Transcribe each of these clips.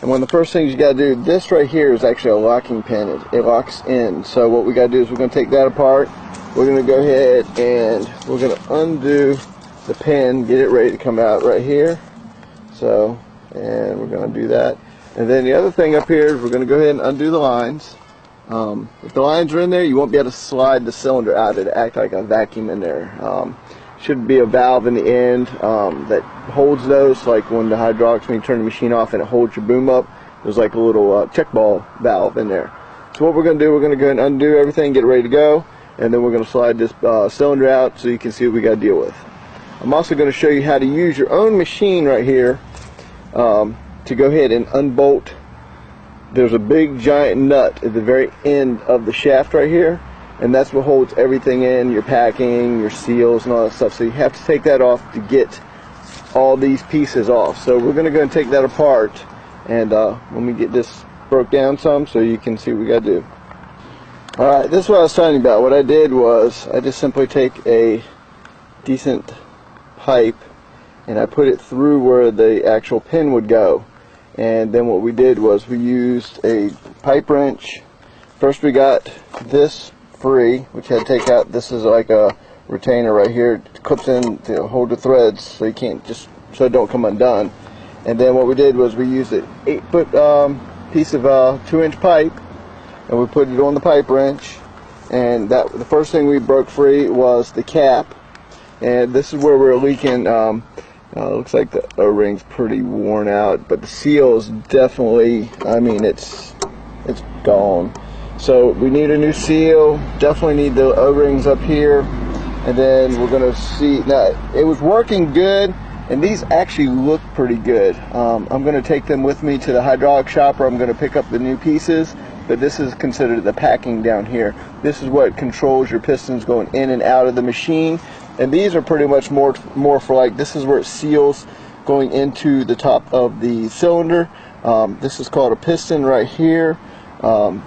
And one of the first things you got to do, this right here is actually a locking pin. It locks in. So what we got to do is we're going to take that apart. We're going to go ahead and we're going to undo the pin, get it ready to come out right here. So, and we're going to do that. And then the other thing up here is we're going to go ahead and undo the lines. If the lines are in there, you won't be able to slide the cylinder out. It'll act like a vacuum in there. Should be a valve in the end that holds those, like when the hydraulics, when you turn the machine off and it holds your boom up, there's like a little check ball valve in there. So what we're going to do, we're going to go ahead and undo everything, get it ready to go, and then we're going to slide this cylinder out so you can see what we got to deal with. I'm also going to show you how to use your own machine right here to go ahead and unbolt. There's a big giant nut at the very end of the shaft right here, and that's what holds everything in, your packing, your seals and all that stuff. So you have to take that off to get all these pieces off. So we're going to go and take that apart, and let me get this broke down some so you can see what we got to do. Alright, this is what I was telling you about. What I did was I just simply take a decent pipe and I put it through where the actual pin would go. And then what we did was we used a pipe wrench. First we got this free, which I had to take out. This is like a retainer right here. It clips in to hold the threads so you can't just, so it don't come undone. And then what we did was we used an 8-foot piece of 2-inch pipe, and we put it on the pipe wrench. And that the first thing we broke free was the cap. And this is where we're leaking. Looks like the O-ring's pretty worn out, but the seal is definitely, I mean, it's gone. So we need a new seal. Definitely need the O-rings up here. And then we're gonna see. Now it was working good, and these actually look pretty good. I'm gonna take them with me to the hydraulic shop, where I'm gonna pick up the new pieces. But this is considered the packing down here. This is what controls your pistons going in and out of the machine. And these are pretty much more for like, this is where it seals going into the top of the cylinder. This is called a piston right here.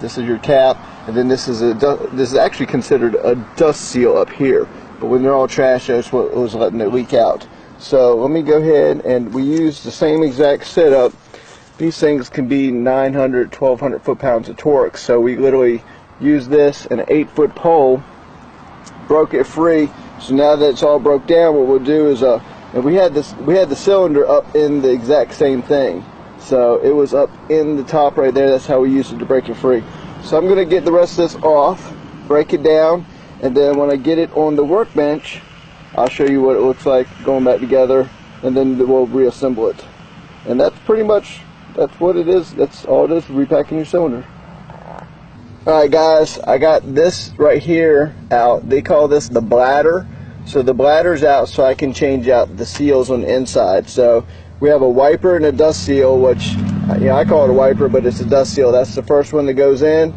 This is your cap, and then this is actually considered a dust seal up here. But when they're all trash, that's what was letting it leak out. So let me go ahead, and we use the same exact setup. These things can be 900, 1200 foot-pounds of torque. So we literally use this and an 8-foot pole, broke it free. So now that it's all broke down, what we'll do is, and we had the cylinder up in the exact same thing. So it was up in the top right there. That's how we used it to break it free. So I'm going to get the rest of this off, break it down, and then when I get it on the workbench, I'll show you what it looks like going back together, and then we'll reassemble it. And that's pretty much, that's what it is. That's all it is, repacking your cylinder. Alright guys, I got this right here out. They call this the bladder. So the bladder's out so I can change out the seals on the inside. So we have a wiper and a dust seal, which, I call it a wiper, but it's a dust seal. That's the first one that goes in,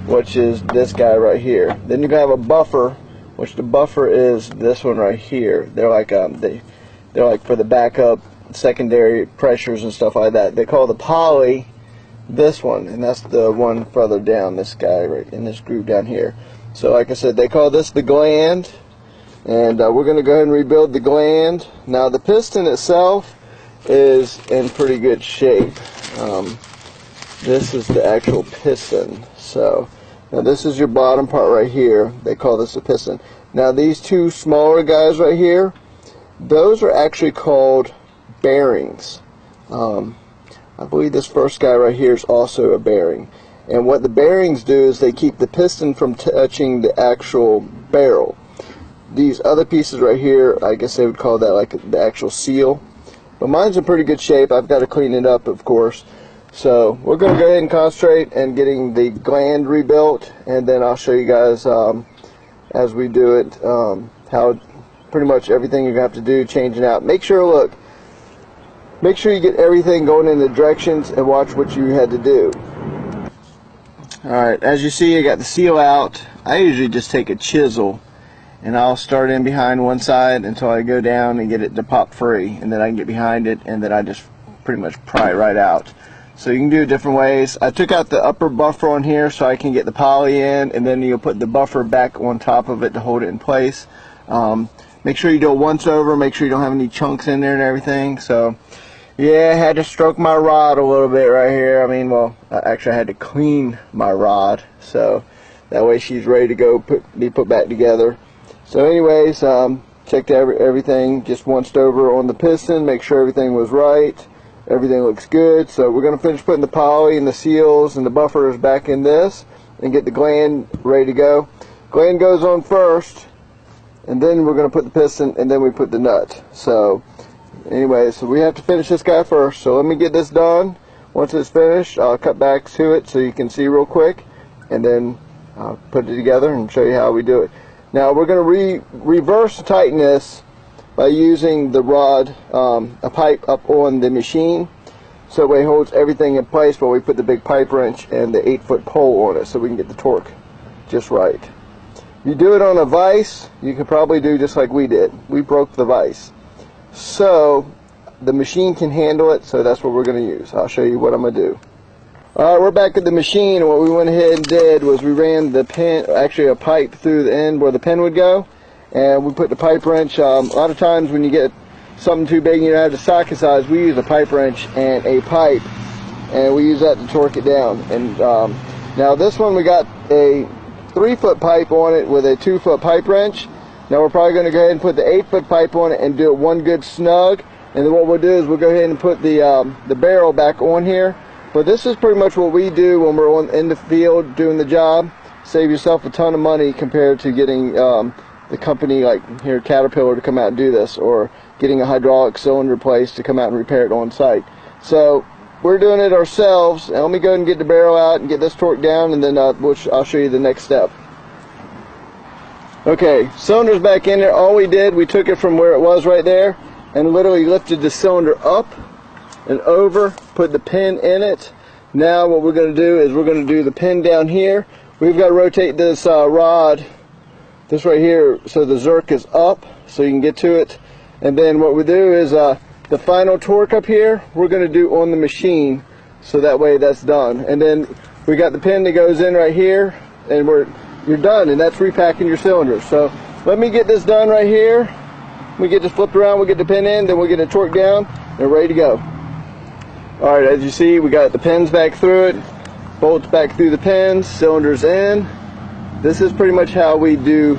which is this guy right here. Then you're going to have a buffer, which the buffer is this one right here. They're like they're like for the backup secondary pressures and stuff like that. They call the poly this one, and that's the one further down, this guy right in this groove down here. So like I said, they call this the gland, and we're going to go ahead and rebuild the gland. Now the piston itself is in pretty good shape. This is the actual piston. So now this is your bottom part right here. They call this a piston. Now these two smaller guys right here, those are actually called bearings. I believe this first guy right here is also a bearing. And what the bearings do is they keep the piston from touching the actual barrel. These other pieces right here, I guess they would call that like the actual seal. But mine's in pretty good shape. I've got to clean it up, of course. So we're going to go ahead and concentrate on getting the gland rebuilt, and then I'll show you guys as we do it how pretty much everything you're going to have to do, changing out. Make sure you get everything going in the directions and watch what you had to do. Alright, as you see, I got the seal out. I usually just take a chisel and I'll start in behind one side until I go down and get it to pop free, and then I can get behind it, and then I just pretty much pry it right out. So you can do it different ways. I took out the upper buffer on here so I can get the poly in, and then you'll put the buffer back on top of it to hold it in place. Make sure you do it once over, make sure you don't have any chunks in there and everything. So Yeah, I had to stroke my rod a little bit right here. I mean, well, actually I had to clean my rod, so that way she's ready to go be put back together. So anyways, checked everything, just onced over on the piston, make sure everything was right. Everything looks good. So we're going to finish putting the poly and the seals and the buffers back in this and get the gland ready to go. Gland goes on first, and then we're going to put the piston, and then we put the nut. So anyway, so we have to finish this guy first. So let me get this done. Once it's finished, I'll cut back to it so you can see real quick, and then I'll put it together and show you how we do it. Now we're going to reverse tighten this by using the rod, a pipe up on the machine, so that way it holds everything in place while we put the big pipe wrench and the 8-foot pole on it so we can get the torque just right. If you do it on a vise, you could probably do just like we did. We broke the vise. So the machine can handle it, so that's what we're going to use. I'll show you what I'm going to do. Alright, we're back at the machine, and what we went ahead and did was we ran the pin, actually a pipe through the end where the pin would go, and we put the pipe wrench. A lot of times when you get something too big and you don't have the socket size, we use a pipe wrench and a pipe, and we use that to torque it down. And now this one we got a 3-foot pipe on it with a 2-foot pipe wrench. Now we're probably going to go ahead and put the 8-foot pipe on it and do it one good snug, and then what we'll do is we'll go ahead and put the barrel back on here. But this is pretty much what we do when we're in the field doing the job. Save yourself a ton of money compared to getting the company like here Caterpillar to come out and do this, or getting a hydraulic cylinder place to come out and repair it on site. So we're doing it ourselves. And let me go ahead and get the barrel out and get this torqued down, and then I'll show you the next step. Okay, cylinder's back in there. All we did, we took it from where it was right there and literally lifted the cylinder up and over, put the pin in it. Now what we're going to do is we're going to do the pin down here. We've got to rotate this rod, this right here, so the zerk is up so you can get to it. And then what we do is the final torque up here we're going to do on the machine, so that way that's done. And then we got the pin that goes in right here, and you're done, and that's repacking your cylinders. So let me get this done right here. We get this flipped around, we'll get the pin in, then we'll get it torqued down and ready to go. Alright, as you see, we got the pins back through it, bolts back through the pins, cylinders in. This is pretty much how we do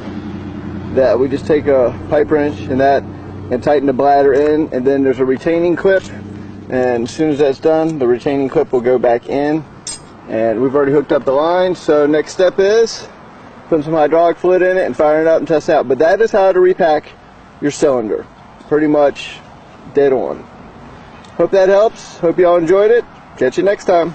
that. We just take a pipe wrench and tighten the bladder in, and then there's a retaining clip, and as soon as that's done, the retaining clip will go back in, and we've already hooked up the line. So next step is putting some hydraulic fluid in it and firing it up and test it out. But that is how to repack your cylinder. Pretty much dead on. Hope that helps. Hope y'all enjoyed it. Catch you next time.